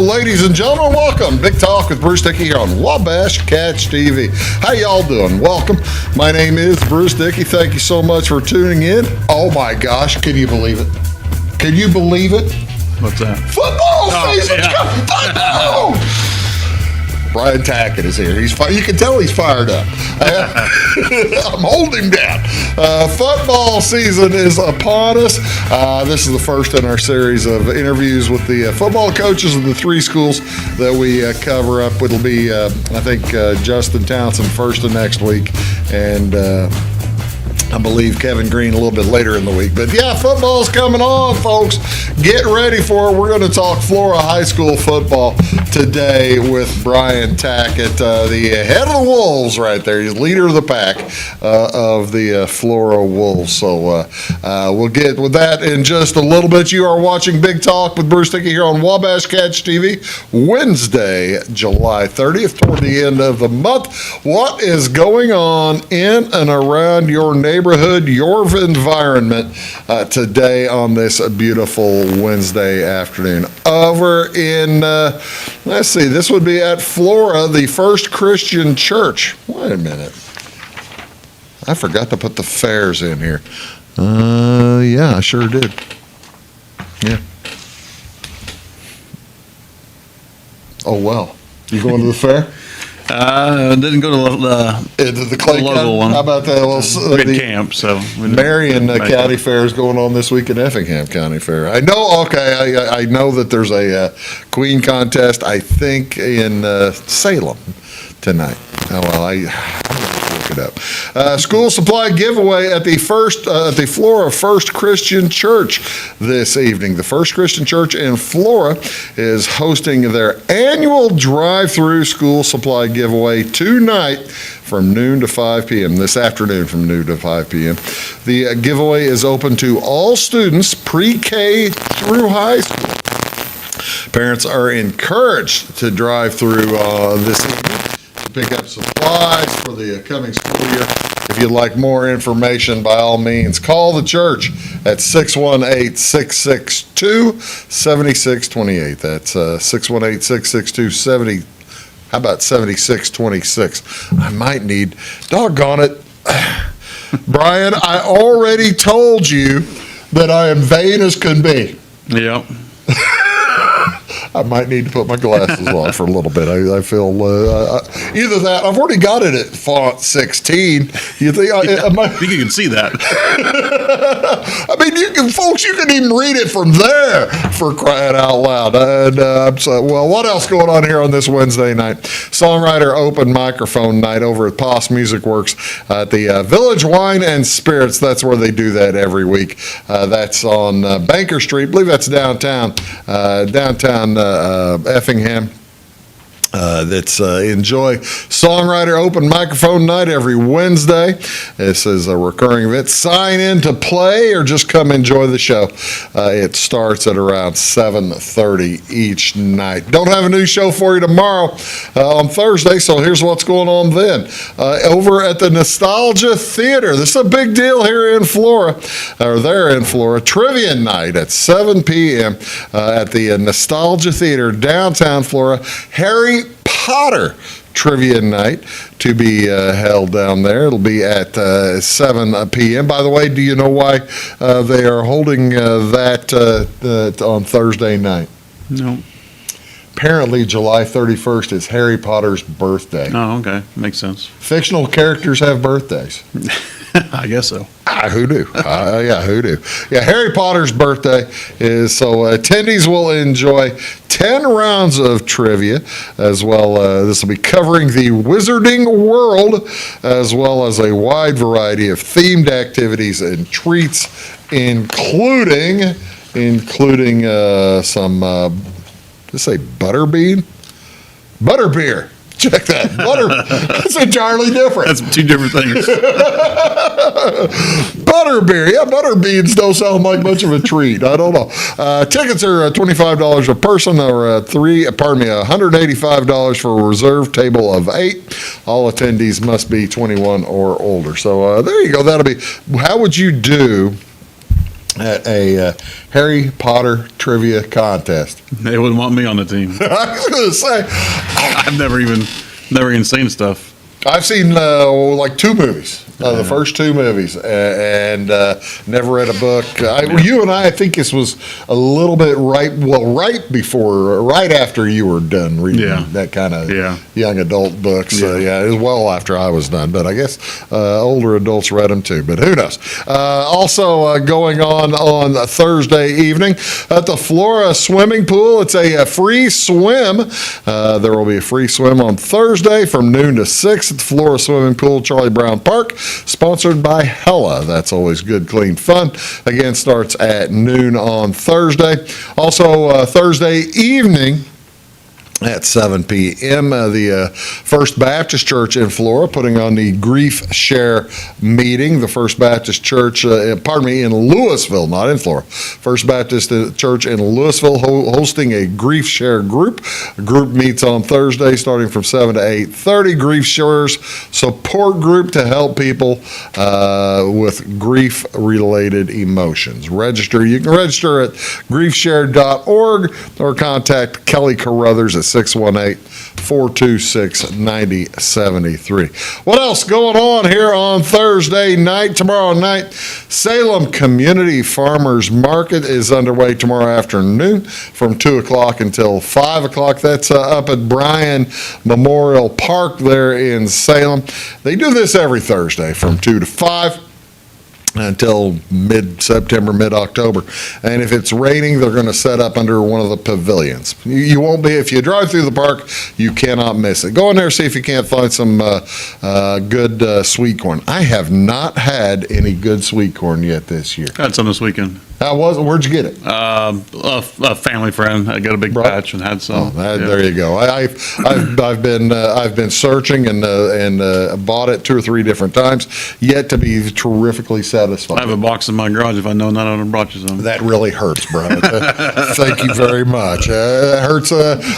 ladies and gentlemen, welcome. Big Talk with Bruce Dickey here on Wabash Catch TV. How y'all doing? Welcome. My name is Bruce Dickey. Thank you so much for tuning in. Oh my gosh, can you believe it? Can you believe it? What's that? Football season's coming! Football! BrianTackitt is here. You can tell he's fired up. I'm holding him down. Football season is upon us. This is the first in our series of interviews with the football coaches of the three schools that we cover up. It'll be, I think, Justin Townsend first of next week, and I believe Kevin Green a little bit later in the week. But yeah, football's coming on, folks. Get ready for it. We're going to talk Flora High School football today with BrianTackitt, the head of the Wolves right there. He's leader of the pack of the Flora Wolves. So we'll get with that in just a little bit. You are watching Big Talk with Bruce Dickey here on Wabash Catch TV, Wednesday, July 30th, toward the end of the month. What is going on in and around your neighborhood, your environment today on this beautiful Wednesday afternoon? Over in, let's see, this would be at Flora, the First Christian Church. Wait a minute. I forgot to put the fairs in here. Yeah, I sure did. Yeah. Oh, well. You going to the fair? Didn't go to the Clay local one. How about that? Well, the camp, so Marion County Fair is going on this week in Effingham County Fair. I know. Okay, I know that there's a Queen contest. I think in Salem tonight. Oh well, I look it up. School supply giveaway at the Flora First Christian Church this evening. The First Christian Church in Flora is hosting their annual drive-through school supply giveaway tonight from noon to 5 p.m. This afternoon from noon to 5 p.m. The giveaway is open to all students pre-K through high school. Parents are encouraged to drive through this evening to pick up supplies for the coming school year. If you'd like more information, by all means, call the church at 618-662-7628. That's 618-662-7626. How about 7626? I might need, doggone it. Brian, I already told you that I am vain as can be. Yep. I might need to put my glasses on for a little bit. I feel either that. I've already got it at font 16. You think? I think you can see that. I mean, folks, you can even read it from there, for crying out loud. And well, what else going on here on this Wednesday night? Songwriter open microphone night over at Poss Music Works at the Village Wine and Spirits. That's where they do that every week. That's on Banker Street. I believe that's downtown. Effingham. That's enjoy Songwriter Open Microphone Night every Wednesday. This is a recurring event. Sign in to play or just come enjoy the show. It starts at around 7:30 each night. Don't have a new show for you tomorrow on Thursday, so here's what's going on then. Over at the Nostalgia Theater, this is a big deal here in Flora, or there in Flora. Trivia night at 7 p.m. At the Nostalgia Theater, downtown Flora. Harry Potter Trivia Night to be held down there. It'll be at 7 p.m. By the way, do you know why they are holding that on Thursday night? No. Apparently, July 31st is Harry Potter's birthday. Oh, okay. Makes sense. Fictional characters have birthdays. I guess so. Who knew? Yeah, who knew? Yeah, Harry Potter's birthday is, so attendees will enjoy 10 rounds of trivia as well. This will be covering the Wizarding World as well as a wide variety of themed activities and treats, including some, let's say butterbean? Butterbeer. Check that. Butter. That's entirely different. That's two different things. Butterbeer. Yeah, butter beans don't sound like much of a treat. I don't know. Tickets are $25 a person or $185 for a reserved table of 8. All attendees must be 21 or older. So there you go. That'll be, how would you do at a Harry Potter trivia contest. They wouldn't want me on the team. I was going to say, I've never even seen stuff. I've seen like 2 movies, the first 2 movies, and never read a book. You and I think this was a little bit right after you were done reading that kind of young adult books. It was well after I was done, but I guess older adults read them too, but who knows. Also going on Thursday evening at the Flora swimming pool, it's a free swim. There will be a free swim on Thursday from noon to 6 at the Flora swimming pool, Charlie Brown Park, sponsored by Hella. That's always good, clean fun. Again, starts at noon on Thursday. Also, Thursday evening, at 7 p.m., the First Baptist Church in Flora putting on the Grief Share meeting. The First Baptist Church, in Louisville, not in Flora. First Baptist Church in Louisville hosting a Grief Share group. The group meets on Thursday starting from 7 to 8:30. Grief Share's support group to help people with grief-related emotions. You can register at griefshare.org or contact Kelly Carruthers at 618-426-9073. What else going on here on Thursday night? Tomorrow night, Salem Community Farmers Market is underway tomorrow afternoon from 2 o'clock until 5 o'clock. That's up at Bryan Memorial Park there in Salem. They do this every Thursday from 2 to 5. Until mid-September, mid-October. And if it's raining, they're going to set up under one of the pavilions. You won't be, if you drive through the park, you cannot miss it. Go in there, see if you can't find some good sweet corn. I have not had any good sweet corn yet this year. Had some this weekend. Where'd you get it? A family friend. I got a big batch and had some. There you go. I've been searching and bought it 2 or 3 different times, yet to be terrifically satisfied. I have a box in my garage. If I know not on brought you some. That really hurts, bro. Thank you very much. It hurts.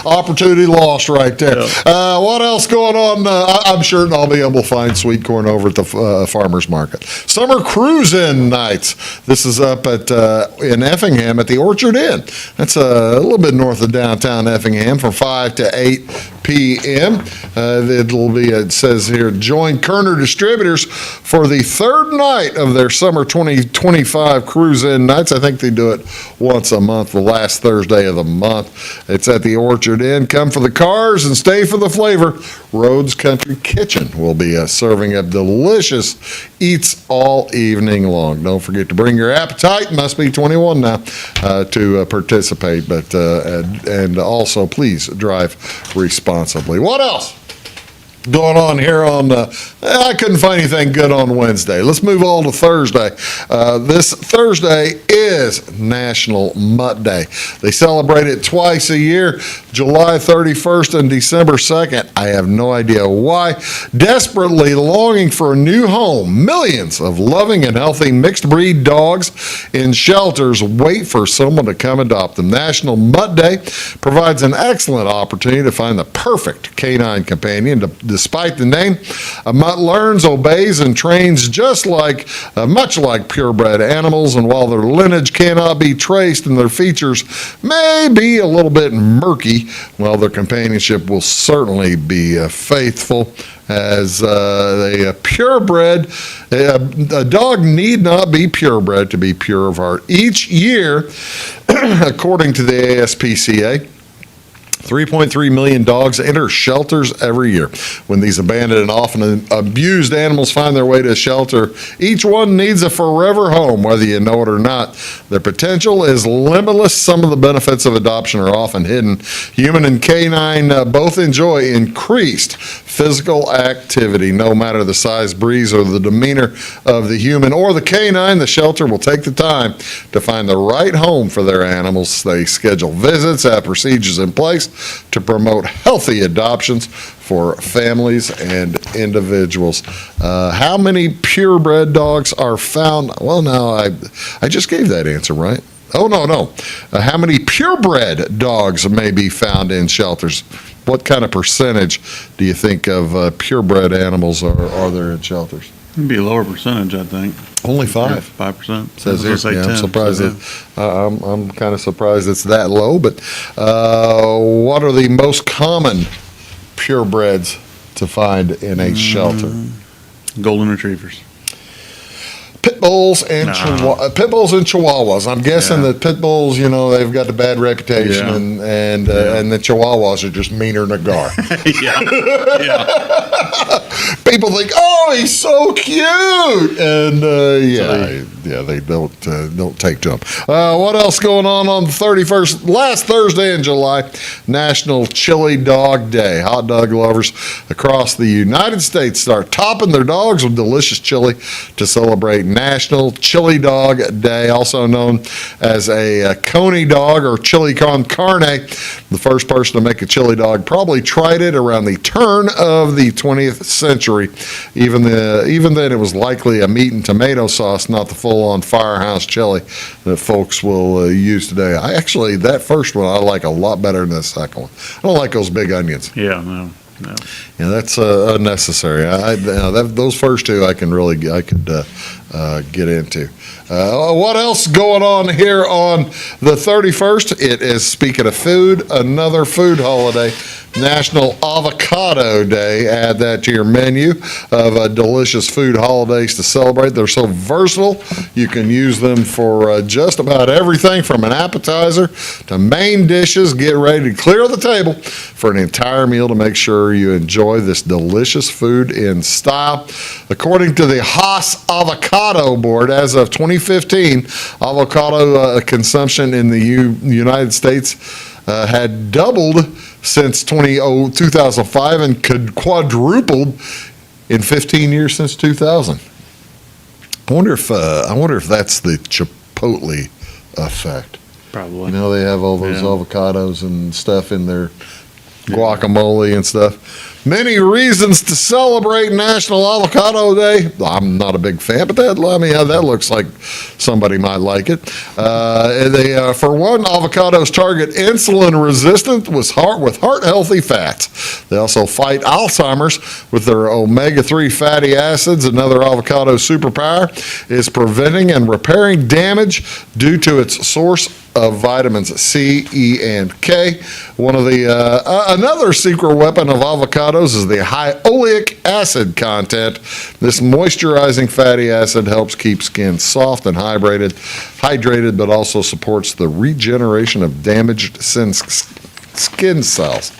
Opportunity lost right there. Yeah. What else going on? I'm sure I'll be able to find sweet corn over at the farmers market. Summer cruise-in nights. This is up at in Effingham at the Orchard Inn. That's a little bit north of downtown Effingham from 5 to 8 p.m. It says here, join Kerner Distributors for the 3rd night of their summer 2025 cruise-in nights. I think they do it once a month, the last Thursday of the month. It's at the Orchard Inn. Come for the cars and stay for the flavor. Rhodes Country Kitchen will be serving up delicious eats all evening long. Don't forget to bring your appetite. Must be 21 now to participate, but and also please drive responsibly. What else going on here on I couldn't find anything good on Wednesday. Let's move on to Thursday. This Thursday is National Mutt Day. They celebrate it twice a year, July 31st and December 2nd. I have no idea why. Desperately longing for a new home, millions of loving and healthy mixed breed dogs in shelters wait for someone to come adopt them. National Mutt Day provides an excellent opportunity to find the perfect canine companion. Despite the name, a mutt learns, obeys, and trains just much like purebred animals, and while their lineage cannot be traced and their features may be a little bit murky, well, their companionship will certainly be faithful. As a purebred, a dog need not be purebred to be pure of heart. Each year, according to the ASPCA, 3.3 million dogs enter shelters every year. When these abandoned and often abused animals find their way to a shelter, each one needs a forever home, whether you know it or not. Their potential is limitless. Some of the benefits of adoption are often hidden. Human and canine both enjoy increased physical activity. No matter the size, breed, or the demeanor of the human or the canine, the shelter will take the time to find the right home for their animals. They schedule visits, have procedures in place to promote healthy adoptions for families and individuals. How many purebred dogs are found? Well, now I just gave that answer, right? Oh, no. How many purebred dogs may be found in shelters? What kind of percentage do you think of purebred animals are there in shelters? It'd be a lower percentage, I think. Only 5. 5%. Says here. Say Yeah, 10, I'm surprised. so, I'm kind of surprised it's that low. But what are the most common purebreds to find in a shelter? Golden retrievers. Pit bulls and Chihuahuas. I'm guessing Yeah. that pit bulls, they've got the bad reputation, Yeah. and the Chihuahuas are just meaner than a gar. Yeah. Yeah. People think, oh, he's so cute, and they don't take to him. What else going on the 31st, last Thursday in July? National Chili Dog Day. Hot dog lovers across the United States start topping their dogs with delicious chili to celebrate National Chili Dog Day, also known as a coney dog or chili con carne. The first person to make a chili dog probably tried it around the turn of the 20th century. Even then, it was likely a meat and tomato sauce, not the full-on firehouse chili that folks will use today. That first one I like a lot better than the second one. I don't like those big onions. Yeah, no. Yeah, that's unnecessary. Those first two I could get into. What else going on here on the 31st? It is, speaking of food, another food holiday, National Avocado Day. Add that to your menu of delicious food holidays to celebrate. They're so versatile. You can use them for just about everything from an appetizer to main dishes. Get ready to clear the table for an entire meal to make sure you enjoy this delicious food in style. According to the Haas Avocado Board, as of 2015, avocado consumption in the United States had doubled since 2005 and could quadrupled in 15 years since 2000. I wonder if that's the Chipotle effect. Probably. They have all those avocados and stuff in their guacamole and stuff. Many reasons to celebrate National Avocado Day. I'm not a big fan, but that looks like somebody might like it. For one, avocados target insulin resistance with heart healthy fats. They also fight Alzheimer's with their omega-3 fatty acids. Another avocado superpower is preventing and repairing damage due to its source of vitamins C, E, and K. One of the another secret weapon of avocados is the high oleic acid content. This moisturizing fatty acid helps keep skin soft and hydrated, but also supports the regeneration of damaged skin cells.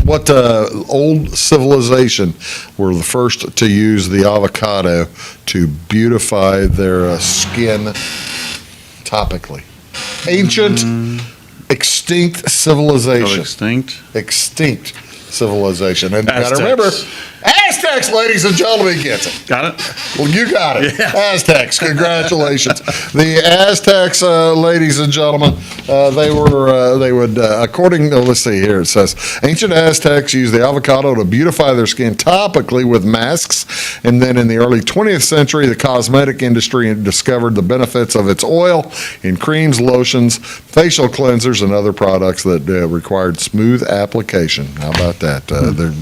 What old civilization were the first to use the avocado to beautify their skin topically? Ancient, extinct civilization. Extinct civilization. And you got to remember, Aztecs, ladies and gentlemen, gets it. Got it? Well, you got it. Yeah. Aztecs, congratulations. The Aztecs, ladies and gentlemen, they would, according to, let's see here, it says, ancient Aztecs used the avocado to beautify their skin topically with masks. And then in the early 20th century, the cosmetic industry discovered the benefits of its oil in creams, lotions, facial cleansers, and other products that required smooth application. How about that?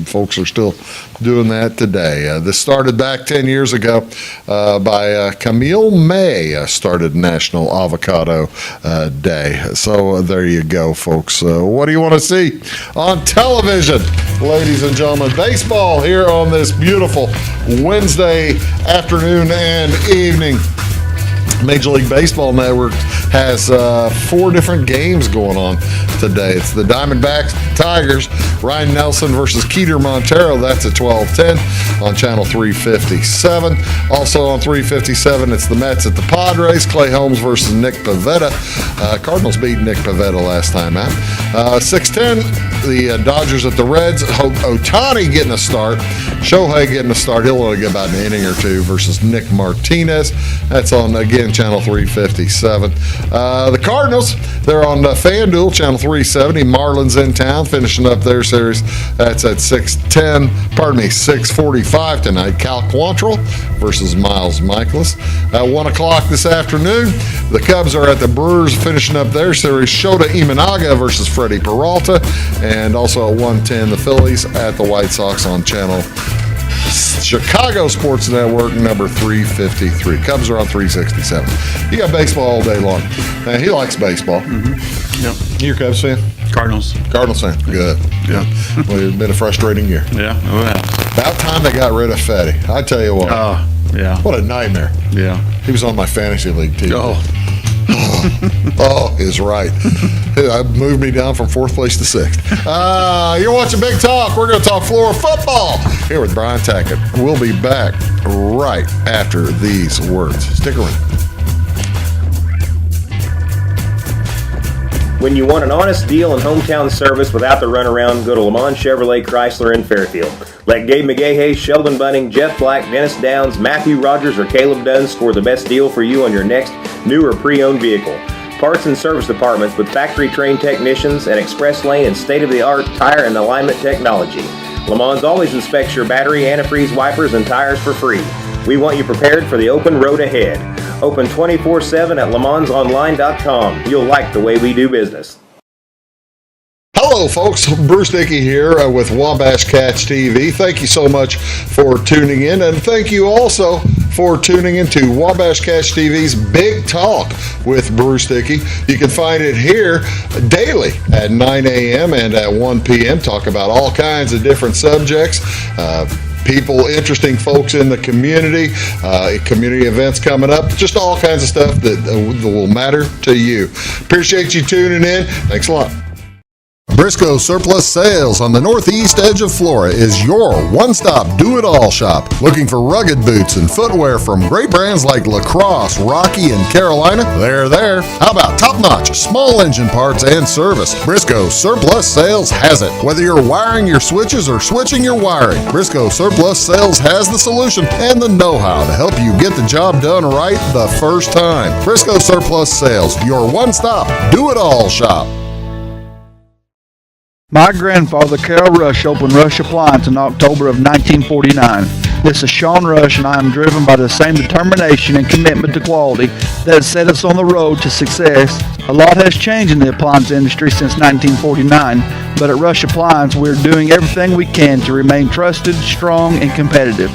Folks are still doing that today. This started back 10 years ago by Camille May, started National Avocado Day. So there you go, folks. What do you want to see on television, ladies and gentlemen? Baseball here on this beautiful Wednesday afternoon and evening. Major League Baseball Network has 4 different games going on today. It's the Diamondbacks, Tigers, Ryan Nelson versus Keeter Montero. That's at 12:10 on channel 357. Also on 357, it's the Mets at the Padres. Clay Holmes versus Nick Pivetta. Cardinals beat Nick Pivetta last time out. 6:10, the Dodgers at the Reds. Ohtani getting a start. Shohei getting a start. He'll only get about an inning or two versus Nick Martinez. That's on, again, channel 357. The Cardinals, they're on FanDuel, channel 370. Marlins in town, finishing up their series. That's at 6:45 tonight. Cal Quantrill versus Miles Michaelis. At 1 o'clock this afternoon, the Cubs are at the Brewers, finishing up their series. Shota Imanaga versus Freddie Peralta. And also at 1:10, the Phillies at the White Sox on channel Chicago Sports Network, number 353. Cubs are on 367. You got baseball all day long. Man, he likes baseball. Yep. You a Cubs fan? Cardinals. Cardinals fan. Good. Yeah. Well, it's been a frustrating year. Yeah. Oh, yeah. About time they got rid of Fetty. I tell you what. Oh, yeah. What a nightmare. Yeah. He was on my fantasy league team. Oh. Oh, is right. I moved me down from 4th place to 6th. You're watching Big Talk. We're going to talk Flora football here with BrianTackitt. We'll be back right after these words. Stick around. When you want an honest deal and hometown service without the runaround, go to Lamont Chevrolet Chrysler in Fairfield. Let Gabe McGahey, Sheldon Bunning, Jeff Black, Dennis Downs, Matthew Rogers, or Caleb Dunn score the best deal for you on your next new or pre-owned vehicle. Parts and service departments with factory-trained technicians and express lane and state-of-the-art tire and alignment technology. Lamont always inspects your battery, antifreeze, wipers, and tires for free. We want you prepared for the open road ahead. Open 24/7 at LeMansOnline.com. You'll like the way we do business. Hello, folks. Bruce Dickey here with Wabash Cats TV. Thank you so much for tuning in, and thank you also for tuning into Wabash Cats TV's Big Talk with Bruce Dickey. You can find it here daily at 9 a.m. and at 1 p.m. Talk about all kinds of different subjects. People, interesting folks in the community, community events coming up, just all kinds of stuff that will matter to you. Appreciate you tuning in. Thanks a lot. Briscoe Surplus Sales on the northeast edge of Flora is your one-stop do-it-all shop. Looking for rugged boots and footwear from great brands like Lacrosse, Rocky, and Carolina? They're there. How about top-notch small engine parts and service? Briscoe Surplus Sales has it. Whether you're wiring your switches or switching your wiring, Briscoe Surplus Sales has the solution and the know-how to help you get the job done right the first time. Briscoe Surplus Sales, your one-stop do-it-all shop. My grandfather, Carol Rush, opened Rush Appliance in October of 1949. This is Sean Rush, and I am driven by the same determination and commitment to quality that has set us on the road to success. A lot has changed in the appliance industry since 1949, but at Rush Appliance, we're doing everything we can to remain trusted, strong, and competitive.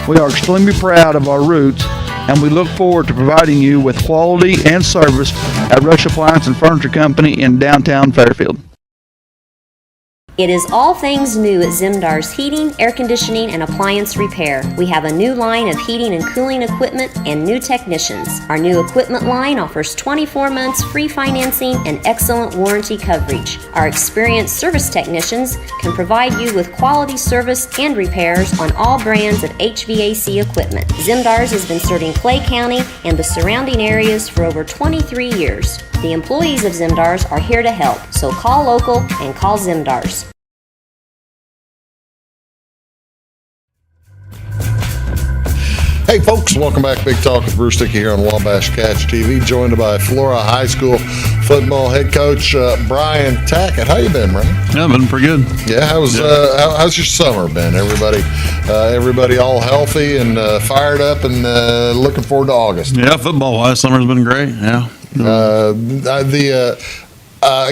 We are extremely proud of our roots, and we look forward to providing you with quality and service at Rush Appliance and Furniture Company in downtown Fairfield. It is all things new at Zimdar's Heating, Air Conditioning, and Appliance Repair. We have a new line of heating and cooling equipment and new technicians. Our new equipment line offers 24 months free financing and excellent warranty coverage. Our experienced service technicians can provide you with quality service and repairs on all brands of HVAC equipment. Zimdar's has been serving Clay County and the surrounding areas for over 23 years. The employees of Zimdar's are here to help, so call local and call Zimdar's. Hey folks, welcome back. Big Talk with Bruce Dickey here on Wabash Cats TV, joined by Flora High School football head coach BrianTackitt. How you been, Brian? Yeah, been pretty good. Yeah, how's your summer been? Everybody all healthy and fired up and looking forward to August. Yeah, football-wise, summer's been great. Yeah.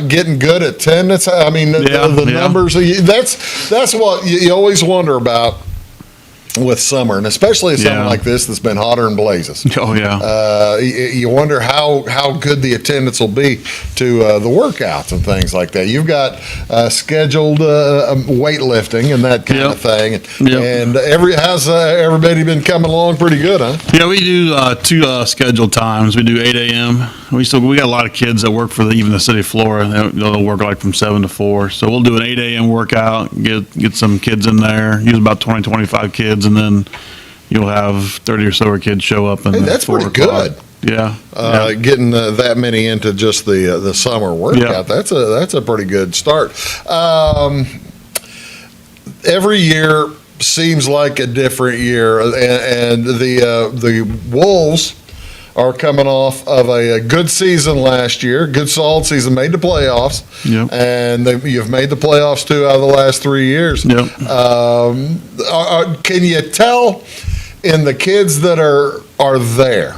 Getting good at attendance. I mean, the numbers. That's what you always wonder about with summer, and especially something like this that's been hotter than blazes. Oh, yeah. You wonder how good the attendance will be to the workouts and things like that. You've got scheduled weightlifting and that kind of thing. And how's everybody been coming along pretty good, huh? Yeah, we do two scheduled times. We do 8 a.m. We got a lot of kids that work for even the city of Flora. They'll work like from 7 to 4. So we'll do an 8 a.m. workout, get some kids in there, use about 20, 25 kids, and then you'll have 30 or so kids show up. And that's pretty good. Yeah. Getting that many into just the summer workout, that's a pretty good start. Every year seems like a different year, and the Wolves are coming off of a good season last year, good solid season, made the playoffs, and you've made the playoffs 2 out of the last 3 years. Can you tell in the kids that are there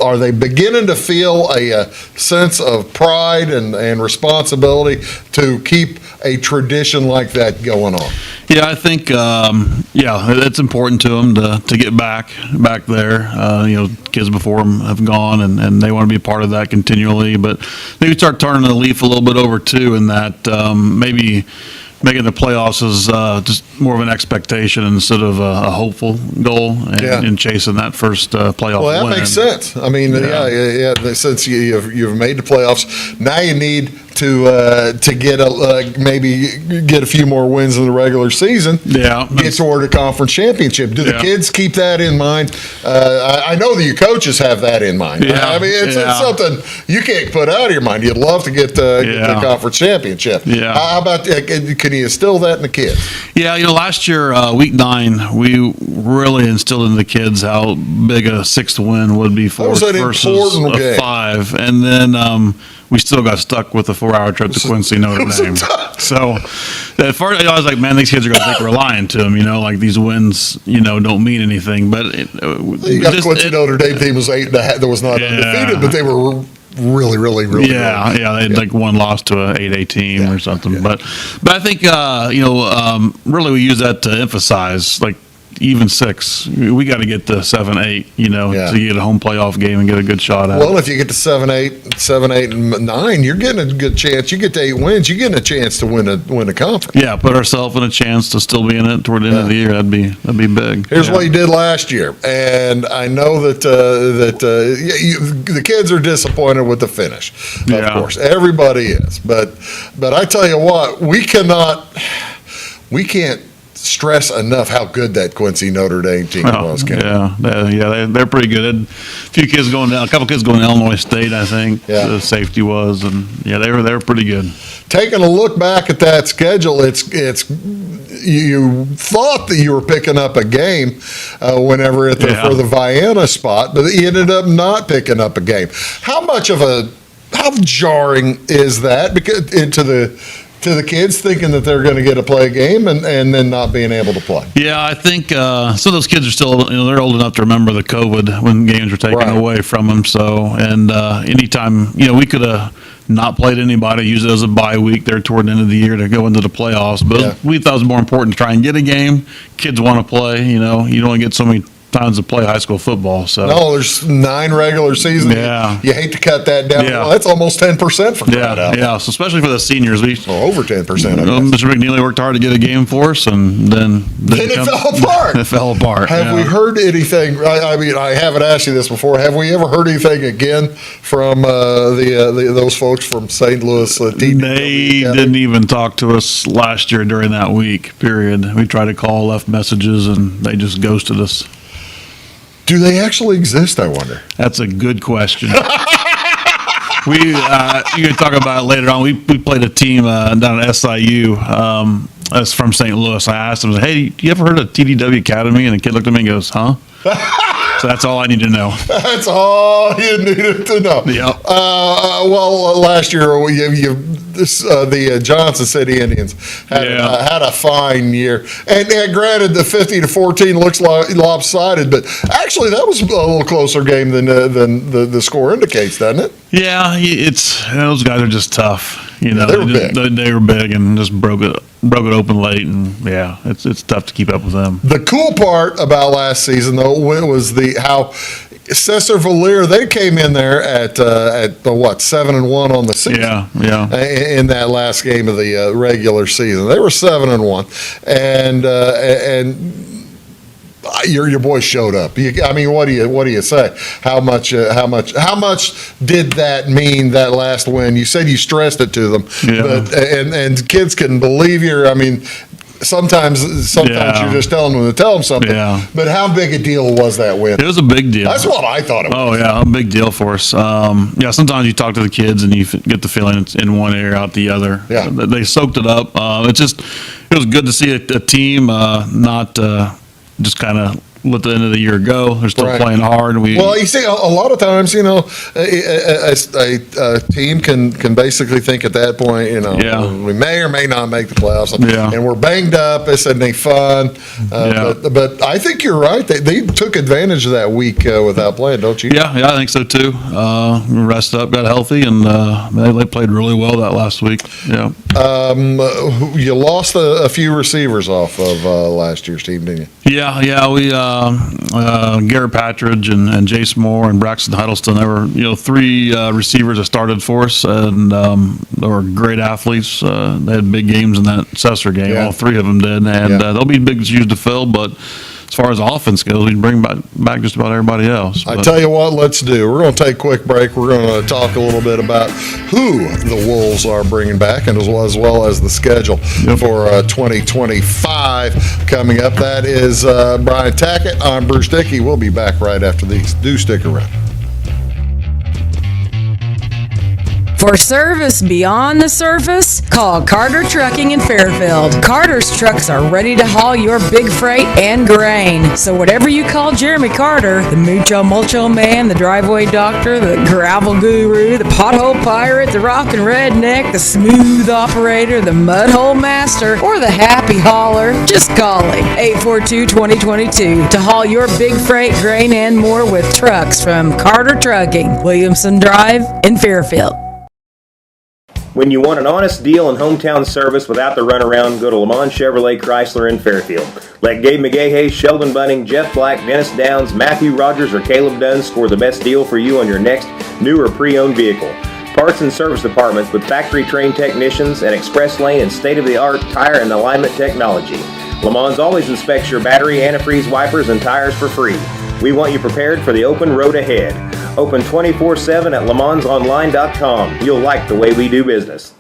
are they beginning to feel a sense of pride and responsibility to keep a tradition like that going on? Yeah, I think it's important to them to get back there. Kids before them have gone, and they want to be a part of that continually. But maybe start turning the leaf a little bit over too, in that maybe making the playoffs is just more of an expectation instead of a hopeful goal, and chasing that first playoff Well, that win. makes sense. I mean, yeah. Since you've made the playoffs, now you need to get maybe get a few more wins in the regular season. Yeah, get toward a conference championship. Do the kids keep that in mind? I know that your coaches have that in mind. Yeah, I mean, it's something you can't put out of your mind. You'd love to get the conference championship. Yeah. How about can you instill that in the kids? Yeah, last year, week 9, we really instilled in the kids how big a 6th win would be for us versus a game. 5. And then we still got stuck with the 4-hour trip to Quincy, Notre Dame. So at first, I was like, man, these kids are going to think we're lying to them, like these wins, don't mean anything. But you got Quincy Notre Dame team was 8.5. That was not undefeated, but they were really good. Yeah, they had like one loss to a 8A team or something. Yeah. But I think really we use that to emphasize, like, even 6, we got to get to 7-8, to get a home playoff game and get a good shot at it. Well, if you get to 7-8, and 9, you're getting a good chance. You get to 8 wins, you're getting a chance to win a conference. Yeah, put ourselves in a chance to still be in it toward the end of the year. That'd be big. Here's what you did last year, and I know that the kids are disappointed with the finish. Of course, everybody is. But I tell you what, we can't stress enough how good that Quincy Notre Dame team was. They're pretty good. A few kids going down, a couple kids going to Illinois State, I think. The safety was, and they were pretty good. Taking a look back at that schedule, it's you thought that you were picking up a game whenever for the Vienna spot, but you ended up not picking up a game. How jarring is that to the kids thinking that they're going to get to play a game and then not being able to play? Yeah, I think some of those kids are still, they're old enough to remember the COVID when games were taken away from them. So, and anytime, we could have not played anybody, use it as a bye week there toward the end of the year to go into the playoffs. But we thought it was more important to try and get a game. Kids want to play, you don't only get so many times to play high school football. So no, there's 9 regular seasons. Yeah, you hate to cut that down. Yeah. Well, that's almost 10% for crying out. Yeah, so especially for the seniors, over 10%. Mr. McNeely worked hard to get a game for us, and then it fell apart. It fell apart. Have we heard anything? I mean, I haven't asked you this before. Have we ever heard anything again from those folks from St. Louis? They didn't even talk to us last year during that week. Period. We tried to call, left messages, and they just ghosted us. Do they actually exist, I wonder? That's a good question. You can talk about it later on. We played a team down at SIU that's from St. Louis. I asked them, hey, you ever heard of TDW Academy? And the kid looked at me and goes, huh? So that's all I need to know. That's all you needed to know. Yeah. Last year the Johnson City Indians had a fine year, and granted the 50-14 looks lopsided, but actually that was a little closer game than the score indicates, doesn't it? Yeah, those guys are just tough. They were big. They were big and just broke it open late, and it's tough to keep up with them. The cool part about last season though was how Cesar Valier, they came in there at 7-1 on the season. Yeah. In that last game of the regular season, they were 7-1, and your boys showed up. I mean, what do you say? How much did that mean, that last win? You said you stressed it to them, but and kids can believe you. I mean, sometimes you're just telling them to tell them something. Yeah. But how big a deal was that win? It was a big deal. That's what I thought it was. Oh yeah, a big deal for us. Sometimes you talk to the kids and you get the feeling it's in one ear out the other. Yeah. They soaked it up. It was good to see a team not just kind of let the end of the year go. They're still Right. playing hard. Well, you see, a lot of times, a team can basically think at that point, Yeah. we may or may not make the playoffs, Yeah. and we're banged up. This isn't any fun. But I think you're right. They took advantage of that week without playing, don't you? Yeah, I think so too. Rest up, got healthy, and they played really well that last week. Yeah. You lost a few receivers off of last year's team, didn't you? Yeah. We Garrett Patridge and Jace Moore and Braxton Huddleston. They were three receivers that started for us, and they were great athletes. They had big games in that Cessna game. Yeah. All three of them did, and they'll be big shoes to fill. But as far as offense goes, we can bring back just about everybody else. I tell you what, let's do. We're going to take a quick break. We're going to talk a little bit about who the Wolves are bringing back, and as well as the schedule for 2025 coming up. That is BrianTackitt. I'm Bruce Dickey. We'll be back right after these. Do stick around. For service beyond the surface, call Carter Trucking in Fairfield. Carter's trucks are ready to haul your big freight and grain. So whatever you call Jeremy Carter, the Mucho Mulcho Man, the driveway doctor, the gravel guru, the pothole pirate, the rockin' redneck, the smooth operator, the mudhole master, or the happy hauler, just call him. 842-2022 to haul your big freight, grain, and more with trucks from Carter Trucking, Williamson Drive in Fairfield. When you want an honest deal and hometown service without the runaround, go to Lamont Chevrolet Chrysler in Fairfield. Let Gabe McGahey, Sheldon Bunning, Jeff Black, Dennis Downs, Matthew Rogers, or Caleb Dunn score the best deal for you on your next new or pre-owned vehicle. Parts and service departments with factory-trained technicians and express lane and state-of-the-art tire and alignment technology. Lamont's always inspects your battery, antifreeze, wipers, and tires for free. We want you prepared for the open road ahead. Open 24/7 at LeMonsOnline.com. You'll like the way we do business.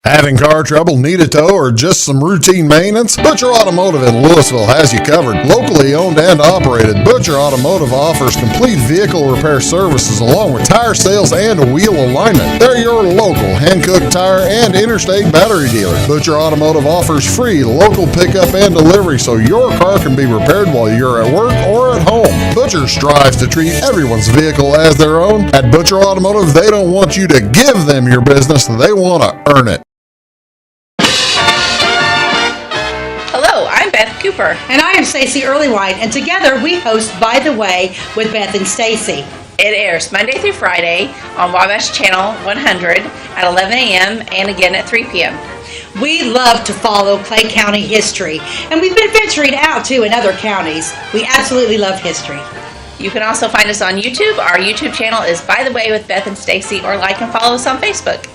Having car trouble, need a tow, or just some routine maintenance? Butcher Automotive in Louisville has you covered. Locally owned and operated, Butcher Automotive offers complete vehicle repair services along with tire sales and wheel alignment. They're your local hand-cooked tire and interstate battery dealer. Butcher Automotive offers free local pickup and delivery so your car can be repaired while you're at work or at home. Butcher strives to treat everyone's vehicle as their own. At Butcher Automotive, they don't want you to give them your business, they want to earn it. Hello, I'm Beth Cooper. And I am Stacey Earlywhite, and together we host By the Way with Beth and Stacey. It airs Monday through Friday on Wabash Channel 100 at 11 a.m. and again at 3 p.m. We love to follow Clay County history, and we've been venturing out too in other counties. We absolutely love history. You can also find us on YouTube. Our YouTube channel is By the Way with Beth and Stacey, or like and follow us on Facebook.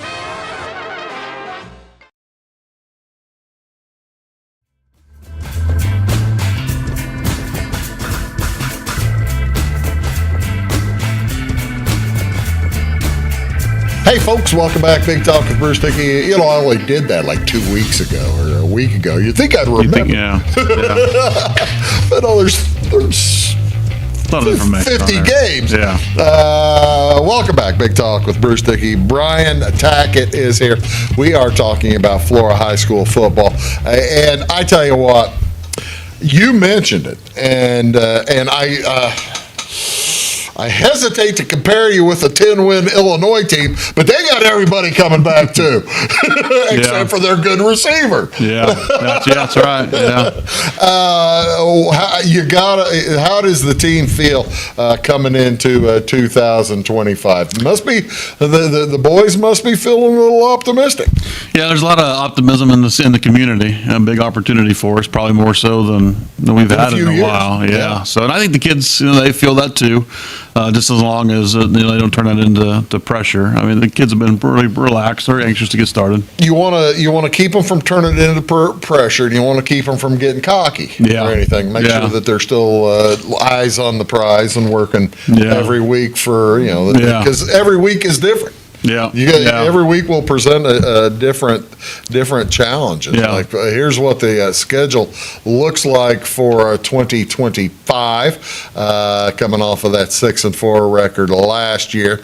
Hey folks, welcome back. Big Talk with Bruce Dickey. I only did that like 2 weeks ago or a week ago. You'd think I'd remember. Yeah. But there's A lot of information 50 on there. games. Yeah. Welcome back. Big Talk with Bruce Dickey. BrianTackitt is here. We are talking about Flora High School football. And I tell you what, you mentioned it. And I hesitate to compare you with a 10-win Illinois team, but they got everybody coming back too, except for their good receiver. Yeah, that's right. Yeah. How does the team feel coming into 2025? Must be the boys must be feeling a little optimistic. Yeah, there's a lot of optimism in the community. A big opportunity for us, probably more so than we've had in a while. Yeah. So, and I think the kids, they feel that too. Just as long as they don't turn that into pressure. I mean, the kids have been really relaxed. They're anxious to get started. You want to keep them from turning it into pressure, and you want to keep them from getting cocky or anything. Make sure that they're still eyes on the prize and working every week for because every week is different. Yeah. Every week we'll present a different challenge. Yeah. Like, here's what the schedule looks like for 2025, coming off of that 6-4 record last year.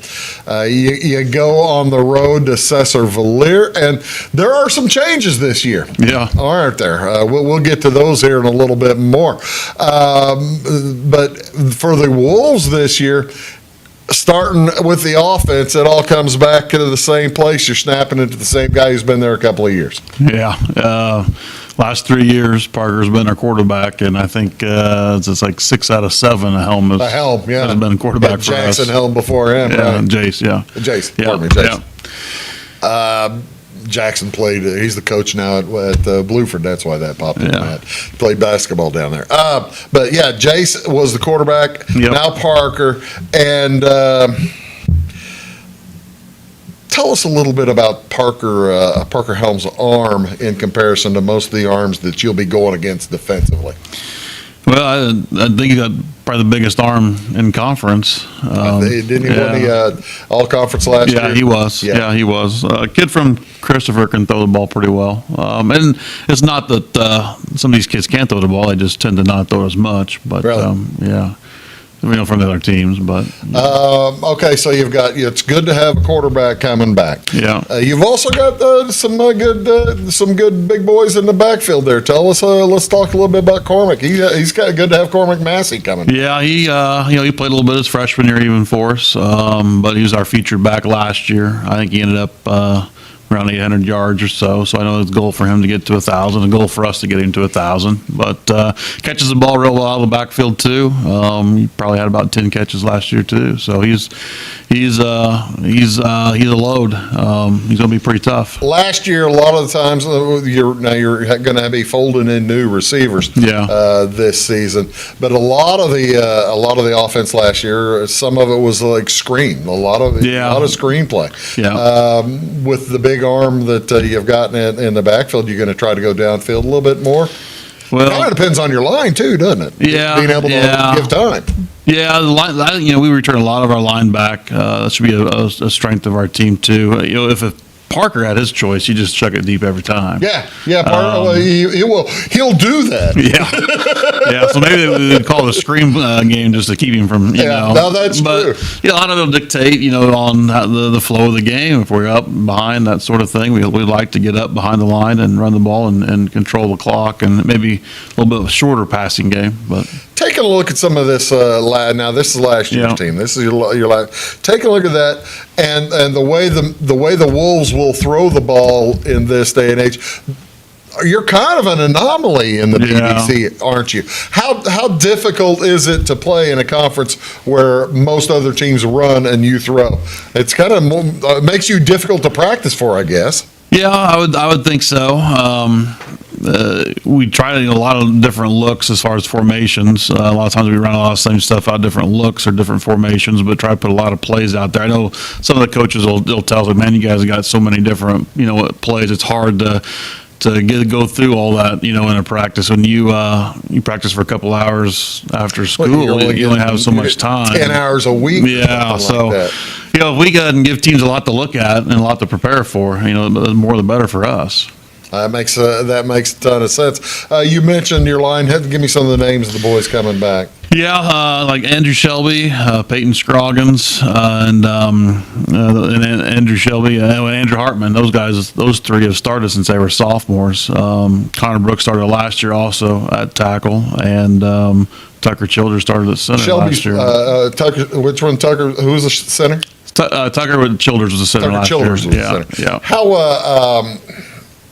You go on the road to Cesar-Valier, and there are some changes this year. Yeah. Aren't there? We'll get to those here in a little bit more. But for the Wolves this year, starting with the offense, it all comes back to the same place. You're snapping into the same guy who's been there a couple of years. Yeah. Last 3 years, Parker's been our quarterback, and I think it's like 6 out of 7. Helm has been quarterback for us. Jackson Helm before him. Yeah, right? Jace, yeah. Jace, Yeah, pardon me, Jace. Jackson played. He's the coach now at Blueford. That's why that popped in my head. Played basketball down there. But yeah, Jace was the quarterback. Yep. Now Parker, and tell us a little bit about Parker Helm's arm in comparison to most of the arms that you'll be going against defensively. Well, I think he got probably the biggest arm in conference. Didn't he win the all-conference last year? Yeah, he was. Yeah, he was. A kid from Christopher can throw the ball pretty well. And it's not that some of these kids can't throw the ball. They just tend to not throw as much. But, really? yeah. We know from the other teams, but okay. So it's good to have a quarterback coming back. Yeah. You've also got some good big boys in the backfield there. Tell us. Let's talk a little bit about Cormac. He's good to have Cormac Massey coming. Yeah, he played a little bit his freshman year even for us, but he was our featured back last year. I think he ended up around 800 yards or so. So I know it's a goal for him to get to 1,000, a goal for us to get him to 1,000. But catches the ball real well out of the backfield too. He probably had about 10 catches last year too. So he's a load. He's going to be pretty tough. Last year, a lot of the times you're going to be folding in new receivers. This season, but a lot of the offense last year, some of it was like screen. A lot of screenplay. Yeah. With the big arm that you've gotten in the backfield, you're going to try to go downfield a little bit more. Well, it kind of depends on your line too, doesn't it? Yeah, being able to give time. Yeah, the line. We return a lot of our line back. That should be a strength of our team too. If Parker had his choice, he just chuck it deep every time. Yeah. Parker, he'll do that. Yeah. So maybe they would call it a screen game just to keep him from. No, that's true. A lot of it will dictate, on the flow of the game. If we're up behind, that sort of thing, we like to get up behind the line and run the ball and control the clock, and maybe a little bit of a shorter passing game. But taking a look at some of this, now this is last year's team. This is your last. Take a look at that, and the way the Wolves will throw the ball in this day and age. You're kind of an anomaly in the PDC, aren't you? How difficult is it to play in a conference where most other teams run and you throw? It's kind of makes you difficult to practice for, I guess. Yeah, I would think so. We try a lot of different looks as far as formations. A lot of times we run a lot of same stuff out, different looks or different formations, but try to put a lot of plays out there. I know some of the coaches will tell us, man, you guys have got so many different plays. It's hard to go through all that, in a practice. When you practice for a couple hours after school, you only have so much time. 10 hours a week. Yeah, so if we go ahead and give teams a lot to look at and a lot to prepare for, the more the better for us. That makes a ton of sense. You mentioned your line. Give me some of the names of the boys coming back. Yeah, like Andrew Shelby, Peyton Scroggins, and Andrew Shelby, and Andrew Hartman. Those three have started since they were sophomores. Connor Brooks started last year also at tackle, and Tucker Childers started at center last year. Tucker, which one? Tucker? Who was the center? Tucker with Childers was the center last year. Was the center. Yeah.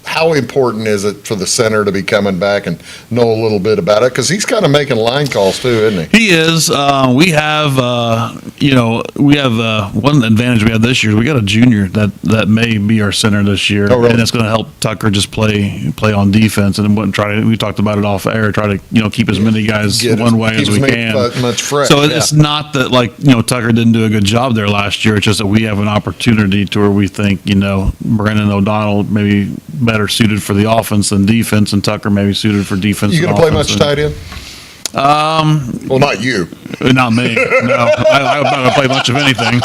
How important is it for the center to be coming back and know a little bit about it? Because he's kind of making line calls too, isn't he? He is. We have one advantage we have this year. We got a junior that may be our center this year, and it's going to help Tucker just play on defense. And we talked about it off air. Try to keep as many guys one way as we can. Much fresh. So it's not that Tucker didn't do a good job there last year. It's just that we have an opportunity to where we think Brandon O'Donnell maybe better suited for the offense than defense, and Tucker maybe suited for defense. You going to play much tight end? Well, not you. Not me. No, I don't play much of anything.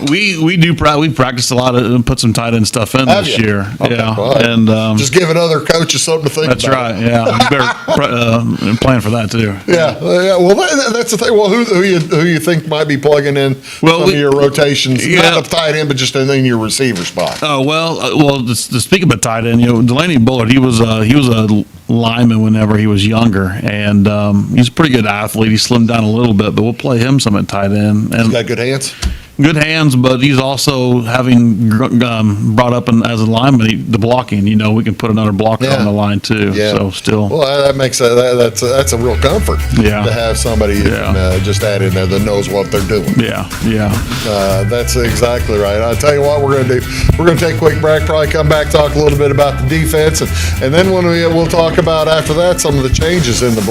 We practiced a lot of put some tight end stuff in this year. Okay, yeah, well, and just giving other coaches something to think that's about. right. Yeah, you better plan for that too. Yeah. Well, that's the thing. Well, who you think might be plugging in some of your rotations? Not a tight end, but just in your receiver spot. Oh well. To speak about tight end, Delaney Bullard, he was a lineman whenever he was younger, and he's a pretty good athlete. He slimmed down a little bit, but we'll play him some at tight end. And he's got good hands. Good hands, but he's also having brought up as a lineman, the blocking. We can put another blocker on the line too. Yeah. So still, well, that makes that's a real comfort. Yeah. To have somebody just add in there that knows what they're doing. Yeah. That's exactly right. I'll tell you what we're going to do. We're going to take a quick break. Probably come back, talk a little bit about the defense, and then when we'll talk about after that some of the changes in the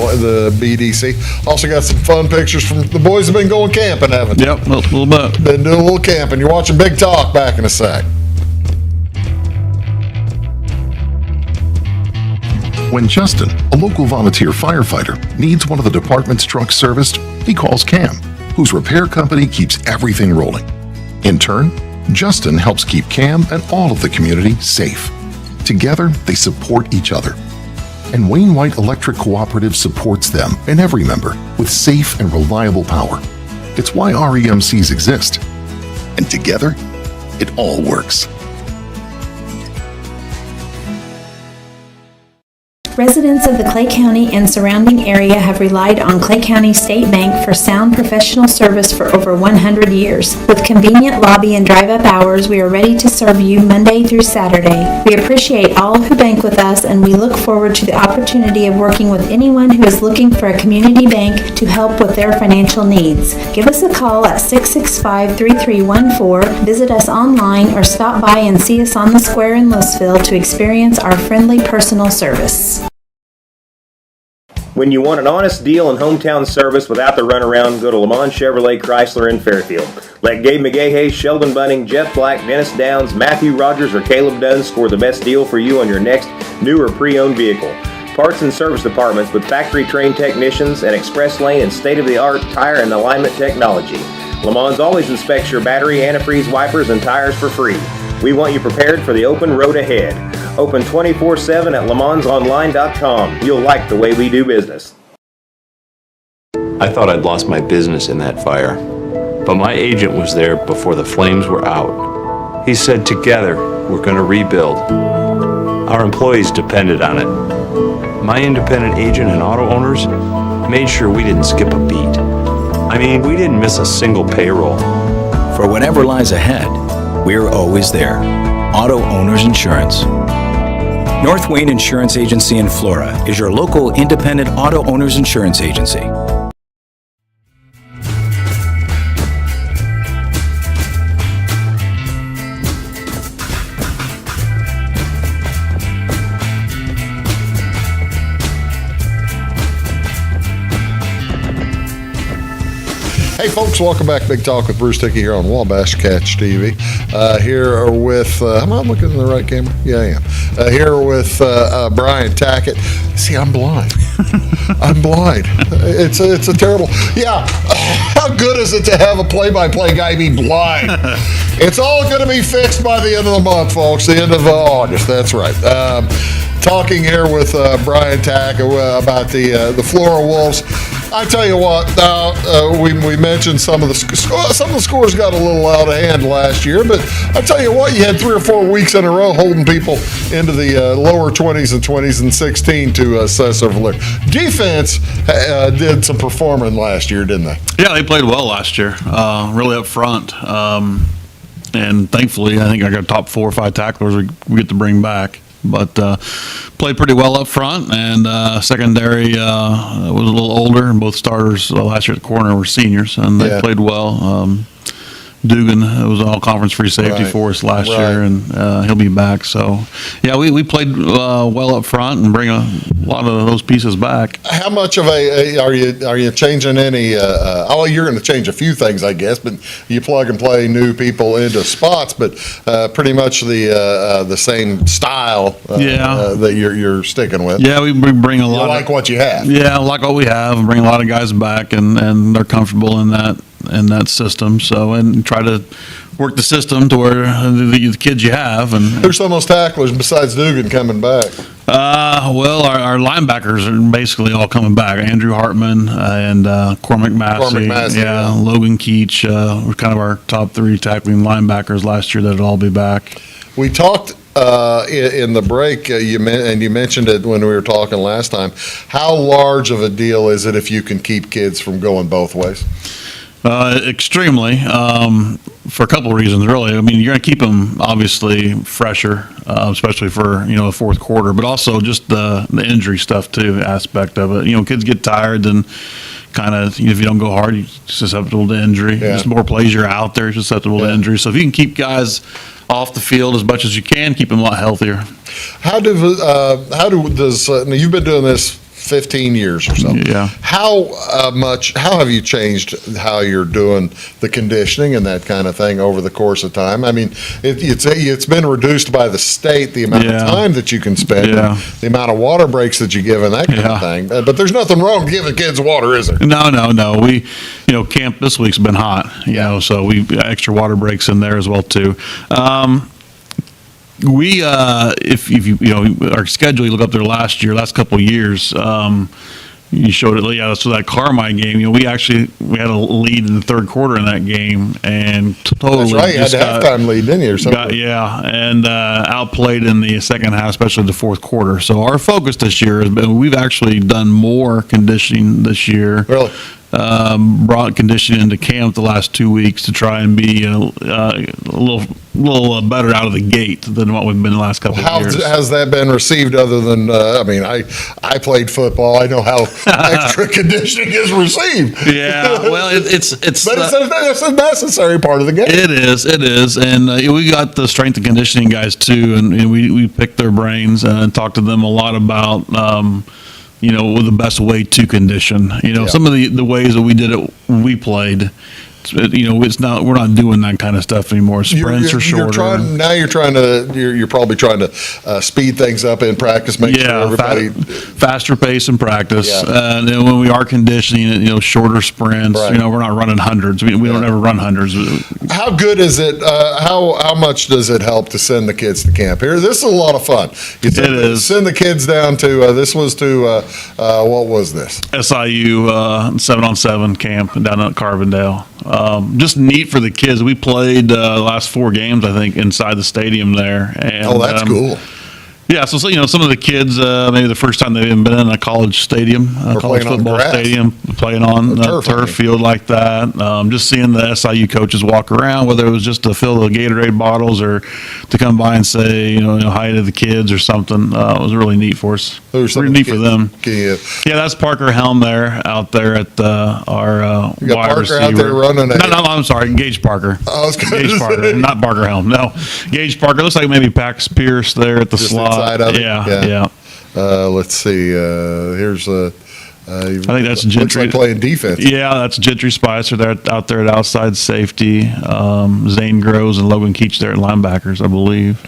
BDC. Also got some fun pictures from the boys have been going camping, haven't they? Yep, a little bit. Been doing a little camping. You're watching Big Talk. Back in a sec. When Justin, a local volunteer firefighter, needs one of the department's trucks serviced, he calls Cam, whose repair company keeps everything rolling. In turn, Justin helps keep Cam and all of the community safe. Together, they support each other. And Wayne White Electric Cooperative supports them and every member with safe and reliable power. It's why REMCs exist. And together, it all works. Residents of the Clay County and surrounding area have relied on Clay County State Bank for sound professional service for over 100 years. With convenient lobby and drive-up hours, we are ready to serve you Monday through Saturday. We appreciate all who bank with us, and we look forward to the opportunity of working with anyone who is looking for a community bank to help with their financial needs. Give us a call at 665-3314, visit us online, or stop by and see us on the square in Louisville to experience our friendly personal service. When you want an honest deal and hometown service without the runaround, go to Lamont Chevrolet Chrysler in Fairfield. Let Gabe McGahey, Sheldon Bunning, Jeff Black, Dennis Downs, Matthew Rogers, or Caleb Dunn score the best deal for you on your next new or pre-owned vehicle. Parts and service departments with factory-trained technicians and express lane and state-of-the-art tire and alignment technology. Lamont's always inspects your battery, antifreeze, wipers, and tires for free. We want you prepared for the open road ahead. Open 24/7 at LeMansOnline.com. You'll like the way we do business. I thought I'd lost my business in that fire, but my agent was there before the flames were out. He said, together, we're going to rebuild. Our employees depended on it. My independent agent and auto owners made sure we didn't skip a beat. I mean, we didn't miss a single payroll. For whatever lies ahead, we're always there. Auto Owners Insurance. North Wayne Insurance Agency in Flora is your local independent auto owners insurance agency. Hey folks, welcome back to Big Talk with Bruce Dickey here on Wabash Catch TV. Here with, am I looking in the right camera? Yeah, I am. Here with BrianTackitt. See, I'm blind. I'm blind. It's a terrible, yeah. How good is it to have a play-by-play guy be blind? It's all going to be fixed by the end of the month, folks, the end of August, that's right. Talking here with BrianTackitt about the Flora Wolves. I tell you what, we mentioned some of the scores got a little out of hand last year, but I tell you what, you had 3 or 4 weeks in a row holding people into the lower 20s and 20s and 16 to assess over there. Defense did some performing last year, didn't they? Yeah, they played well last year, really up front. And thankfully, I think I got top 4 or 5 tacklers we get to bring back. But played pretty well up front, and secondary was a little older, and both starters last year at the corner were seniors, and they played well. Dugan. It was all conference free safety Right. for us last year, and he'll be back. So, yeah, we played well up front and bring a lot of those pieces back. How much of are you changing any? You're going to change a few things, I guess, but you plug and play new people into spots, but pretty much the same style that you're sticking with. Yeah, we bring a lot. You like what you have. Yeah, like what we have, and bring a lot of guys back, and they're comfortable in that system. So, and try to work the system to where the kids you have. And who's some of those tacklers besides Dugan coming back? Well, our linebackers are basically all coming back. Andrew Hartman and Cormac Massey. Yeah, Logan Keach were kind of our top 3 tackling linebackers last year that'll all be back. We talked in the break, you mentioned it when we were talking last time. How large of a deal is it if you can keep kids from going both ways? Extremely, for a couple of reasons, really. I mean, you're going to keep them obviously fresher, especially for the fourth quarter, but also just the injury stuff too, aspect of it. Kids get tired, and kind of if you don't go hard, you're susceptible to injury. Yeah. Just more plays you're out there, you're susceptible to injury. So if you can keep guys off the field as much as you can, keep them a lot healthier. How does you've been doing this 15 years or so? Yeah. How have you changed how you're doing the conditioning and that kind of thing over the course of time? I mean, it's been reduced by the state, the amount of time that you can spend, the amount of water breaks that you give, and that kind of thing. But there's nothing wrong with giving kids water, is there? No. We, camp this week's been hot, so we got extra water breaks in there as well too. We, if you our schedule, you look up there last couple of years, you showed it, so that Carmine game, we had a lead in the third quarter in that game, and totally. That's right, you had a halftime lead, didn't you, or something? And outplayed in the second half, especially the fourth quarter. So our focus this year has been, we've actually done more conditioning this year. Really? Brought conditioning into camp the last 2 weeks to try and be a little better out of the gate than what we've been the last couple of years. How has that been received? Other than I played football. I know how extra conditioning is received. Yeah, well, it's a necessary part of the game. It is, and we got the strength and conditioning guys too, and we picked their brains and talked to them a lot about. The best way to condition. Some of the ways that we did it when we played, we're not doing that kind of stuff anymore. Sprints are shorter. You're probably trying to speed things up in practice, make sure everybody faster pace in practice. Yeah. And then when we are conditioning, shorter sprints. Right. We're not running hundreds. We don't ever run hundreds. How good is it? How much does it help to send the kids to camp here? This is a lot of fun. It is. Send the kids down to what was this? SIU 7-on-7 camp down at Carbondale. Just neat for the kids. We played the last 4 games, I think, inside the stadium there. And, that's cool. Yeah, so some of the kids, maybe the first time they've even been in a college stadium, college football stadium, playing on a turf field like that. Just seeing the SIU coaches walk around, whether it was just to fill the Gatorade bottles or to come by and say, hi to the kids or something. It was really neat for us. Pretty neat for them. Yeah, that's Parker Helm out there at our you got wide Parker receiver. out there running. No, I'm sorry, Gage Parker. Gage Parker, not Parker Helm. No, Gage Parker. Looks like maybe Pax Pierce there at the slot. Of it. Yeah. Let's see. Here's I think that's Gentry. Looks like playing defense. Yeah, that's Gentry Spicer there out there at outside safety. Zane Groves and Logan Keach there at linebackers, I believe.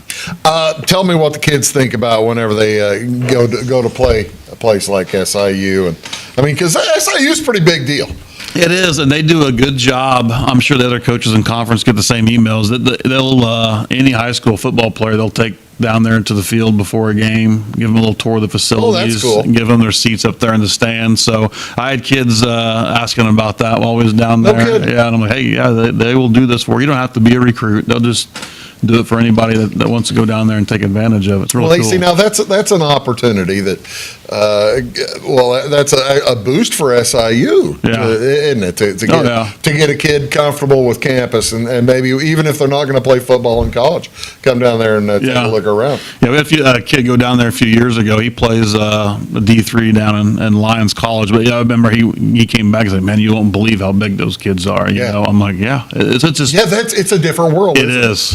Tell me what the kids think about whenever they go to play a place like SIU, because SIU is a pretty big deal. It is, and they do a good job. I'm sure the other coaches in conference get the same emails. They'll any high school football player they'll take down there into the field before a game, give them a little tour of the facilities, that's cool. Give them their seats up there in the stands. So I had kids asking about that while I was down there. No kidding. Yeah, and I'm like, hey, they will do this for you. You don't have to be a recruit. They'll just do it for anybody that wants to go down there and take advantage of it. It's really cool. See, now that's an opportunity that, that's a boost for SIU, isn't it? To get a kid comfortable with campus and maybe even if they're not going to play football in college, come down there and take a look around. Yeah, we had a kid go down there a few years ago. He plays D3 down in Lyons College. But I remember he came back and said, "Man, you won't believe how big those kids are." You know, I'm like, it's just it's a different world. It is.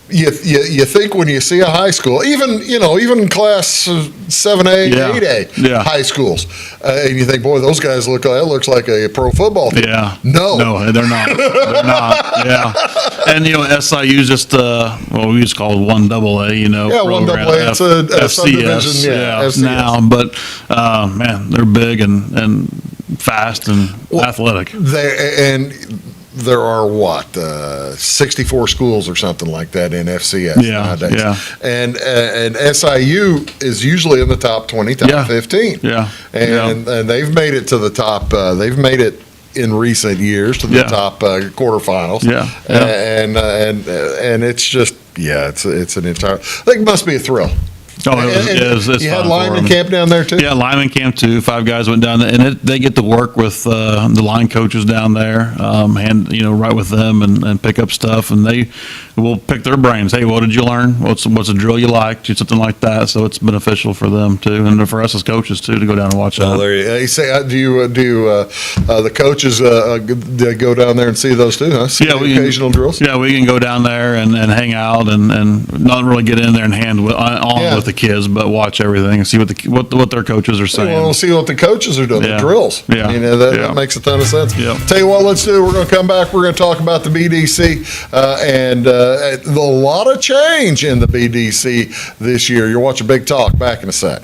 You think when you see a high school, even class 7A, 8A high schools, and you think, boy, those guys that looks like a pro football team. Yeah. No, they're not. They're not. Yeah. And SIU's just we just call it 1AA. 1AA. It's a subdivision. Now, but man, they're big and fast and athletic. There are 64 schools or something like that in FCS nowadays. Yeah. And SIU is usually in the top 20, top 15. Yeah. And they've made it to the top. They've made it in recent years to the top quarterfinals. Yeah. And it's just it's an entire. I think it must be a thrill. Oh, it's you had lineman camp down there too? Yeah, lineman camp too. 5 guys went down there, and they get to work with the line coaches down there, and right with them and pick up stuff, and they will pick their brains. Hey, what did you learn? What's a drill you liked? Something like that. So it's beneficial for them too, and for us as coaches too to go down and watch that. There you say, do the coaches go down there and see those too? Huh? See occasional drills. Yeah, we can go down there and hang out and not really get in there and hand on with the kids, but watch everything and see what their coaches are saying. We'll see what the coaches are doing, the drills. Yeah. That makes a ton of sense. Yeah. Tell you what, let's do. We're going to come back. We're going to talk about the BDC and a lot of change in the BDC this year. You're watching Big Talk. Back in a sec.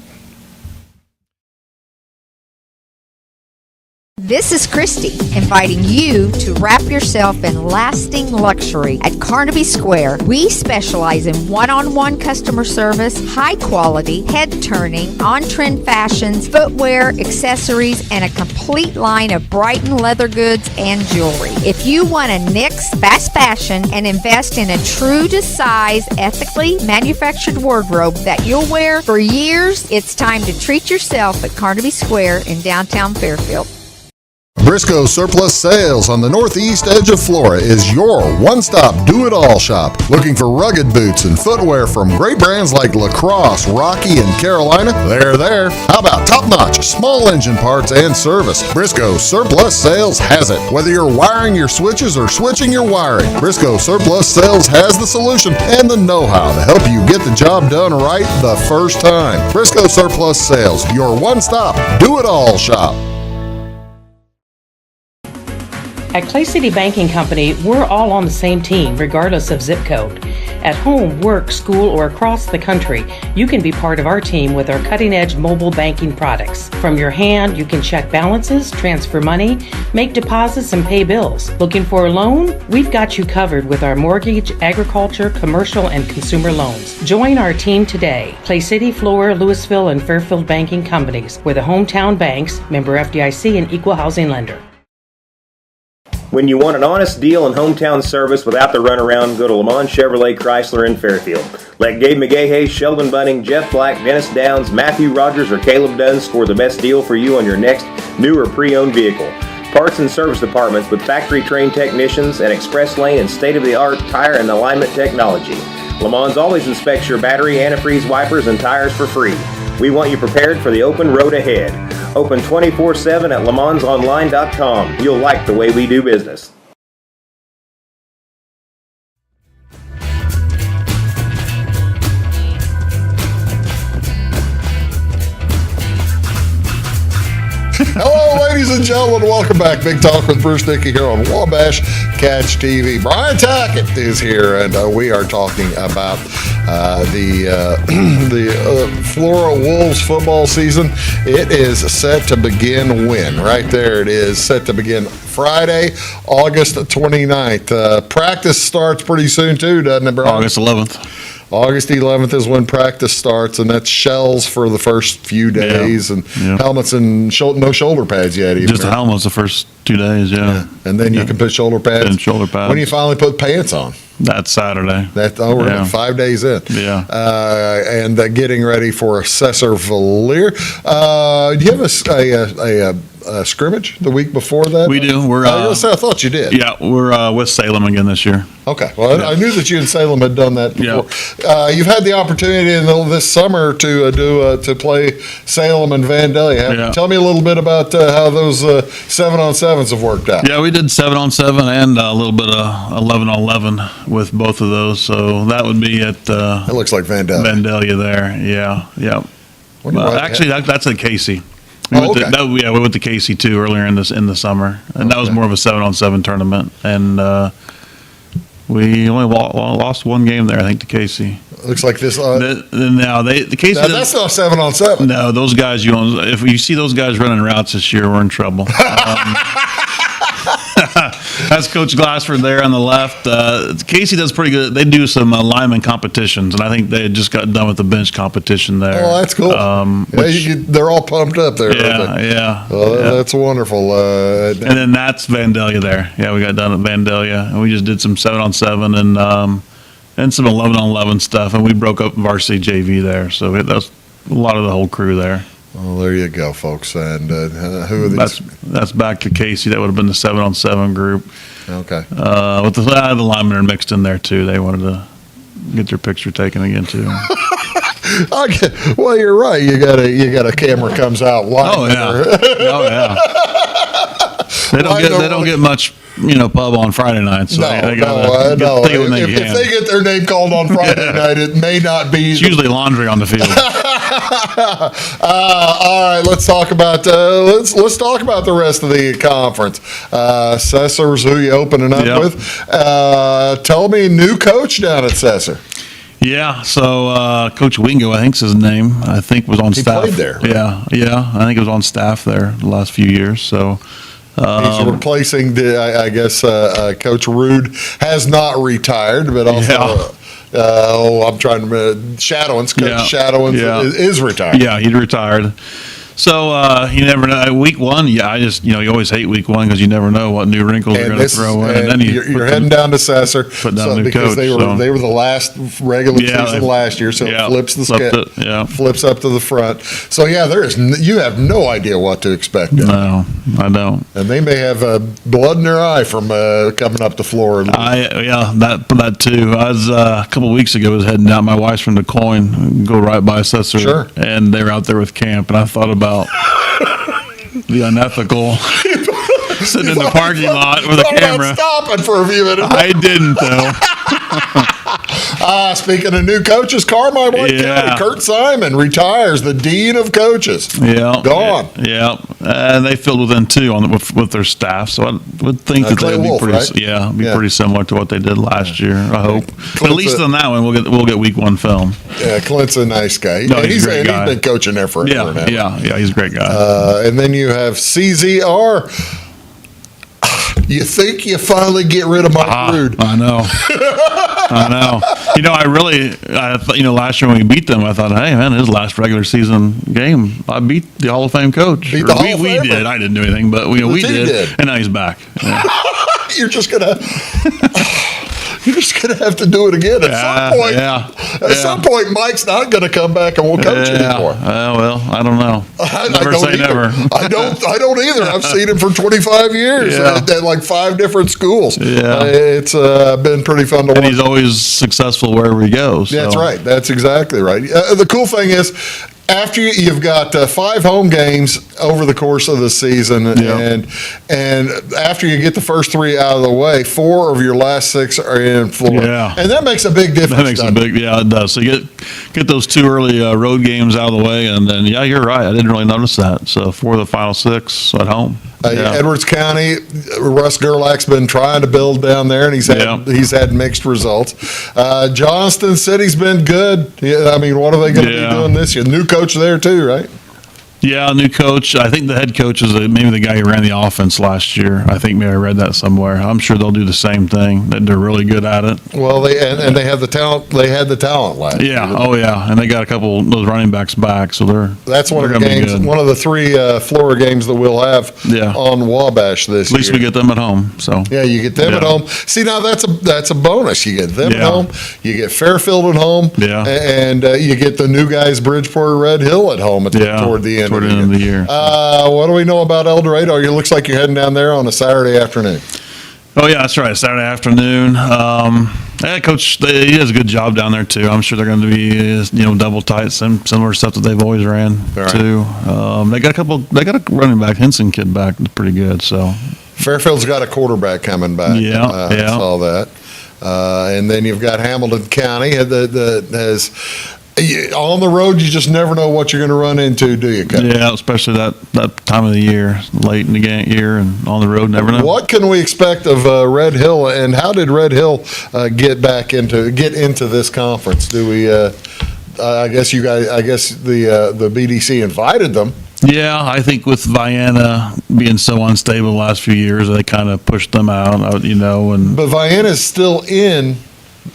This is Christy, inviting you to wrap yourself in lasting luxury at Carnaby Square. We specialize in one-on-one customer service, high quality, head-turning, on-trend fashions, footwear, accessories, and a complete line of Brighton leather goods and jewelry. If you want to nix fast fashion and invest in a true-to-size, ethically manufactured wardrobe that you'll wear for years, it's time to treat yourself at Carnaby Square in downtown Fairfield. Briscoe Surplus Sales on the northeast edge of Flora is your one-stop do-it-all shop. Looking for rugged boots and footwear from great brands like Lacrosse, Rocky, and Carolina? They're there. How about top-notch small engine parts and service? Briscoe Surplus Sales has it. Whether you're wiring your switches or switching your wiring, Briscoe Surplus Sales has the solution and the know-how to help you get the job done right the first time. Briscoe Surplus Sales, your one-stop do-it-all shop. At Clay City Banking Company, we're all on the same team, regardless of zip code. At home, work, school, or across the country, you can be part of our team with our cutting-edge mobile banking products. From your hand, you can check balances, transfer money, make deposits, and pay bills. Looking for a loan? We've got you covered with our mortgage, agriculture, commercial, and consumer loans. Join our team today. Clay City, Flora, Louisville, and Fairfield Banking Companies. We're the hometown banks, member FDIC, and equal housing lender. When you want an honest deal and hometown service without the runaround, go to Lamont Chevrolet Chrysler in Fairfield. Let Gabe McGahey, Sheldon Bunning, Jeff Black, Dennis Downs, Matthew Rogers, or Caleb Dunn score the best deal for you on your next new or pre-owned vehicle. Parts and service departments with factory-trained technicians and express lane and state-of-the-art tire and alignment technology. Lamont's always inspects your battery, antifreeze, wipers, and tires for free. We want you prepared for the open road ahead. Open 24/7 at LaMonsOnline.com. You'll like the way we do business. Hello, ladies and gentlemen. Welcome back. Big Talk with Bruce Dickey here on Wabash Catch TV. BrianTackitt is here, and we are talking about the Flora Wolves football season. It is set to begin when? Right there it is, set to begin Friday, August 29th. Practice starts pretty soon too, doesn't it, Brian? August 11th. August 11th is when practice starts, and that's shells for the first few days, and helmets and no shoulder pads yet. Even just the helmets the first 2 days, and then you can put shoulder pads. And shoulder pads. When you finally put pants on. That's Saturday. We're 5 days in. Yeah. And getting ready for Assessor Valier. Do you have a scrimmage the week before that? We do. I thought you did. Yeah, we're with Salem again this year. Okay. Well, I knew that you and Salem had done that before. Yeah. You've had the opportunity this summer to play Salem and Vandalia. Yeah. Tell me a little bit about how those 7-on-7s have worked out. Yeah, we did 7-on-7 and a little bit of 11-on-11 with both of those. So that would be at it looks like Vandalia there. Yeah. Actually, that's at Casey. We went to Casey too earlier in the summer, and that was more of a 7-on-7 tournament, and we only lost one game there, I think, to Casey. Looks like this. The Casey. That's not 7-on-7. No, those guys. If you see those guys running routes this year, we're in trouble. That's Coach Glassford there on the left. Casey does pretty good. They do some lineman competitions, and I think they just got done with the bench competition there. Oh, that's cool. They're all pumped up there. Yeah. That's wonderful. And then that's Vandalia there. Yeah, we got done at Vandalia, and we just did some 7-on-7 and some 11-on-11 stuff, and we broke up varsity JV there. So that's a lot of the whole crew there. Well, there you go, folks. And who are these? That's back to Casey. That would have been the 7-on-7 group. Okay. With the linemen are mixed in there too. They wanted to get their picture taken again too. Well, you're right. You got a camera comes out. Oh yeah. They don't get much, pub on Friday nights. So No. If they get their name called on Friday night, it may not be. It's usually laundry on the field. All right, let's talk about let's talk about the rest of the conference. Sesser's who you opening up with. Tell me, new coach down at Sesser. Yeah, so Coach Wingo, I think's his name. I think was on staff. He played there. Right? Yeah. I think he was on staff there the last few years. So. He's replacing Coach Rude has not retired, but also I'm trying to Shadowins. Coach Shadowins is retired. Yeah, he retired. So you never know. Week one, I just you always hate week one because you never know what new wrinkles they're going to throw in. And then you're heading down to Sesser because coach, they were the last regular season last year, so it flips flips up to the front. So you have no idea what to expect. No, I don't. And they may have blood in their eye from coming up to Flora. That too. I was a couple of weeks ago. I was heading down. My wife's from DeCoin, go right by Sesser, and they were out there with camp, and I thought about the unethical sitting in the parking lot with a camera. Stopping for a few minutes. I didn't though. Speaking of new coaches, Carmine White County, Kurt Simon retires, the dean of coaches. Yeah, gone. Yeah, and they filled within two with their staff, so I would think that they would be pretty pretty similar to what they did last year. I hope. But at least on that one, we'll get week one film. Yeah, Clint's a nice guy. No, he's a great guy. He's been coaching there forever now. Yeah, he's a great guy. And then you have CZR. You think you finally get rid of Mike Rude? I know. Last year when we beat them, I thought, hey man, his last regular season game, I beat the Hall of Fame coach. We did. I didn't do anything, but we did. And now he's back. Yeah. You're just gonna have to do it again at some point. At some point, Mike's not going to come back and won't coach anymore. Well, I don't know. Never say never. I don't either. I've seen him for 25 years at like 5 different schools. Yeah, it's been pretty fun to watch. And he's always successful wherever he goes. That's right. That's exactly right. The cool thing is, after you've got 5 home games over the course of the season, and after you get the first 3 out of the way, 4 of your last 6 are in Florida, and that makes a big difference. It does. So you get those 2 early road games out of the way, and then you're right. I didn't really notice that. So 4 of the final 6 at home. Edwards County, Russ Gerlach's been trying to build down there, and he's had mixed results. Johnston City's been good. I mean, what are they going to be doing this year? New coach there too, right? Yeah, new coach. I think the head coach is maybe the guy who ran the offense last year. I think maybe I read that somewhere. I'm sure they'll do the same thing. That they're really good at it. Well, they have the talent. They had the talent last year. Yeah. Oh, yeah. And they got a couple of those running backs back, so that's one of the gonna be games. good. One of the 3 Flora games that we'll have on Wabash this year. At least we get them at home. So yeah, you get them at home. See, now that's a bonus. You get them at home. You get Fairfield at home. Yeah. And you get the new guys, Bridgeport, Red Hill at home toward the end of the year. What do we know about El Dorado? It looks like you're heading down there on a Saturday afternoon. Oh, yeah, that's right. Saturday afternoon. Coach, he does a good job down there, too. I'm sure they're going to be, double tight, similar stuff that they've always ran, too. They got a running back, Henson kid back, pretty good, so. Fairfield's got a quarterback coming back. I saw that. And then you've got Hamilton County that has. On the road, you just never know what you're going to run into, do you, Coach? Yeah, especially that time of the year, late in the year, and on the road, never know. What can we expect of Red Hill, and how did Red Hill get into this conference? Do we? I guess the BDC invited them. Yeah, I think with Vienna being so unstable the last few years, they kind of pushed them out, and. But Vienna's still in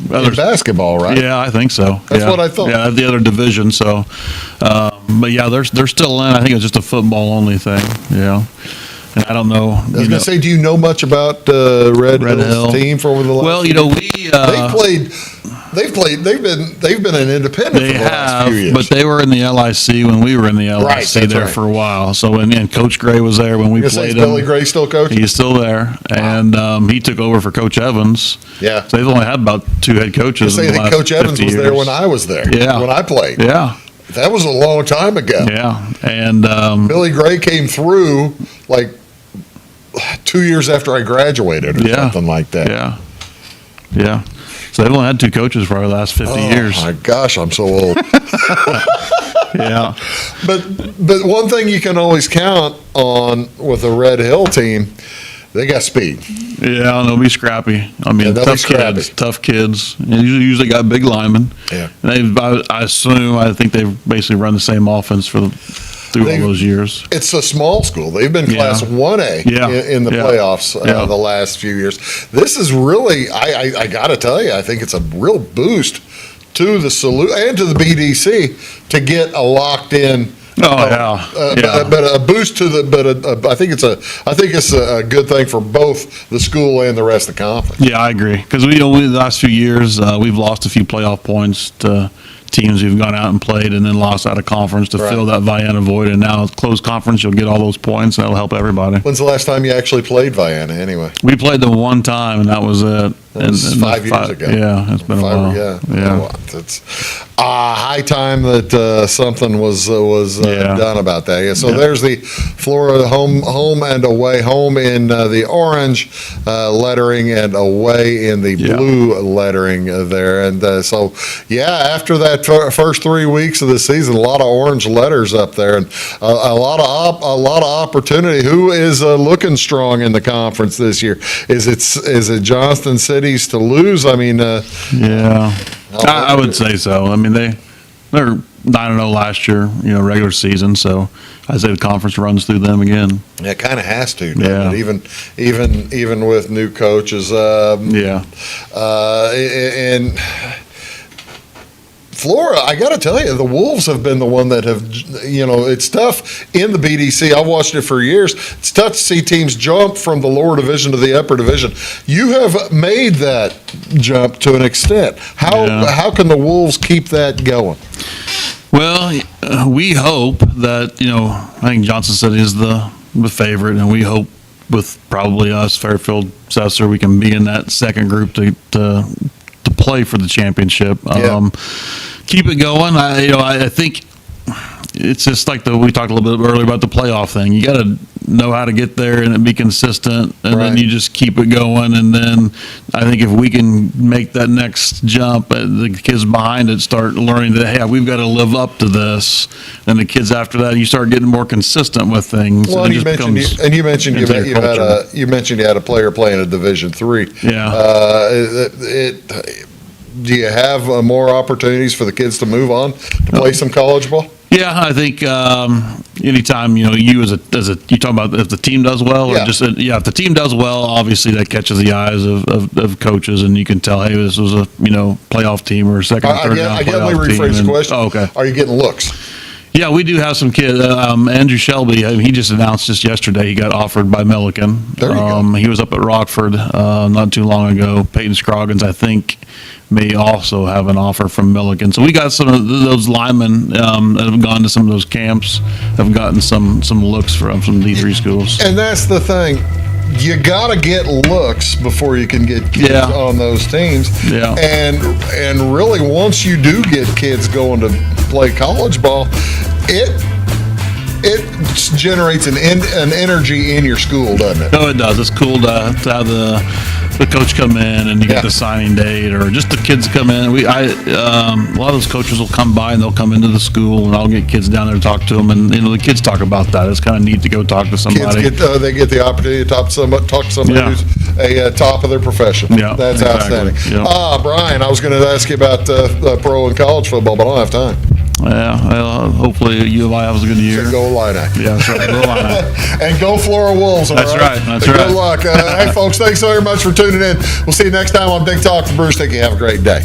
basketball, right? Yeah, I think so. That's what I thought. Yeah, the other division. So, but yeah, they're still in. I think it's just a football only thing. Yeah, and I don't know. I was going to say, do you know much about Red Hill's team for over the last? Well, They've been an independent for the last few years. But they were in the LIC when we were in the LIC for a while. So and Coach Gray was there when we played him. Billy Gray still coaching? He's still there, and he took over for Coach Evans. Yeah. So they've only had about 2 head coaches. I think Coach Evans was there when I was there. Yeah. When I played. Yeah. That was a long time ago. Yeah, and Billy Gray came through like 2 years after I graduated or something like that. Yeah. Yeah. So they've only had 2 coaches for the last 50 years. Oh my gosh, I'm so old. Yeah. But one thing you can always count on with the Red Hill team, they got speed. Yeah, and they'll be scrappy. I mean, tough kids. And usually got big linemen. Yeah. And I think they've basically run the same offense through all those years. It's a small school. They've been Class 1A in the playoffs the last few years. This is really, I got to tell you, I think it's a real boost to the Salute and to the BDC to get a locked in. But a boost to I think it's a good thing for both the school and the rest of the conference. Yeah, I agree. Because the last few years we've lost a few playoff points to teams who've gone out and played and then lost out of conference to fill that Vienna void. And now closed conference, you'll get all those points. That'll help everybody. When's the last time you actually played Vienna anyway? We played them one time, and that was it. That was 5 years ago. Yeah, it's been a while. Yeah. It's high time that something was done about that. Yeah. So there's the Flora home and away. Home in the orange lettering and away in the blue lettering there. And after that first 3 weeks of the season, a lot of orange letters up there and a lot of opportunity. Who is looking strong in the conference this year? Is it Johnston City's to lose? I mean, I would say so. I mean, they're 9-0 last year, regular season. So I say the conference runs through them again. Yeah, it kind of has to. Yeah. Even with new coaches. And Flora, I got to tell you, the Wolves have been the one that have, it's tough in the BDC. I've watched it for years. It's tough to see teams jump from the lower division to the upper division. You have made that jump to an extent. How can the Wolves keep that going? Well, we hope that, I think Johnson City is the favorite, and we hope with probably us, Fairfield, Sesser, we can be in that second group to play for the championship. Keep it going. I think it's just like we talked a little bit earlier about the playoff thing. You got to know how to get there and be consistent, and then you just keep it going. And then I think if we can make that next jump, the kids behind it start learning that, hey, we've got to live up to this. And the kids after that, you start getting more consistent with things. Well, you mentioned you had a player playing a Division III. Yeah. Do you have more opportunities for the kids to move on to play some college ball? Yeah, I think anytime you as a you talk about if the team does well, or just if the team does well, obviously that catches the eyes of coaches, and you can tell, hey, this was a playoff team or second or third round playoff team. Let me rephrase the question. Oh, okay. Are you getting looks? Yeah, we do have some kids. Andrew Shelby, he just announced just yesterday he got offered by Milliken. There you go. He was up at Rockford not too long ago. Peyton Scroggins, I think, may also have an offer from Milliken. So we got some of those linemen that have gone to some of those camps, have gotten some looks from some D3 schools. And that's the thing. You got to get looks before you can get kids on those teams. Yeah. And really, once you do get kids going to play college ball, it generates an energy in your school, doesn't it? No, it does. It's cool to have the coach come in and you get the signing date, or just the kids come in. A lot of those coaches will come by and they'll come into the school, and I'll get kids down there to talk to them, and the kids talk about that. It's kind of neat to go talk to somebody. Kids get the opportunity to talk to somebody who's a top of their profession. Yeah, that's exactly. outstanding. Yeah. Brian, I was going to ask you about pro and college football, but I don't have time. Yeah, well, hopefully U of I has a good year. So go Illini. Yeah, that's right. Go Illini. And go Flora Wolves. All That's right. That's right. Good luck. Hey, folks, thanks so very much for tuning in. We'll see you next time on Big Talk for Bruce Dickey. Have a great day.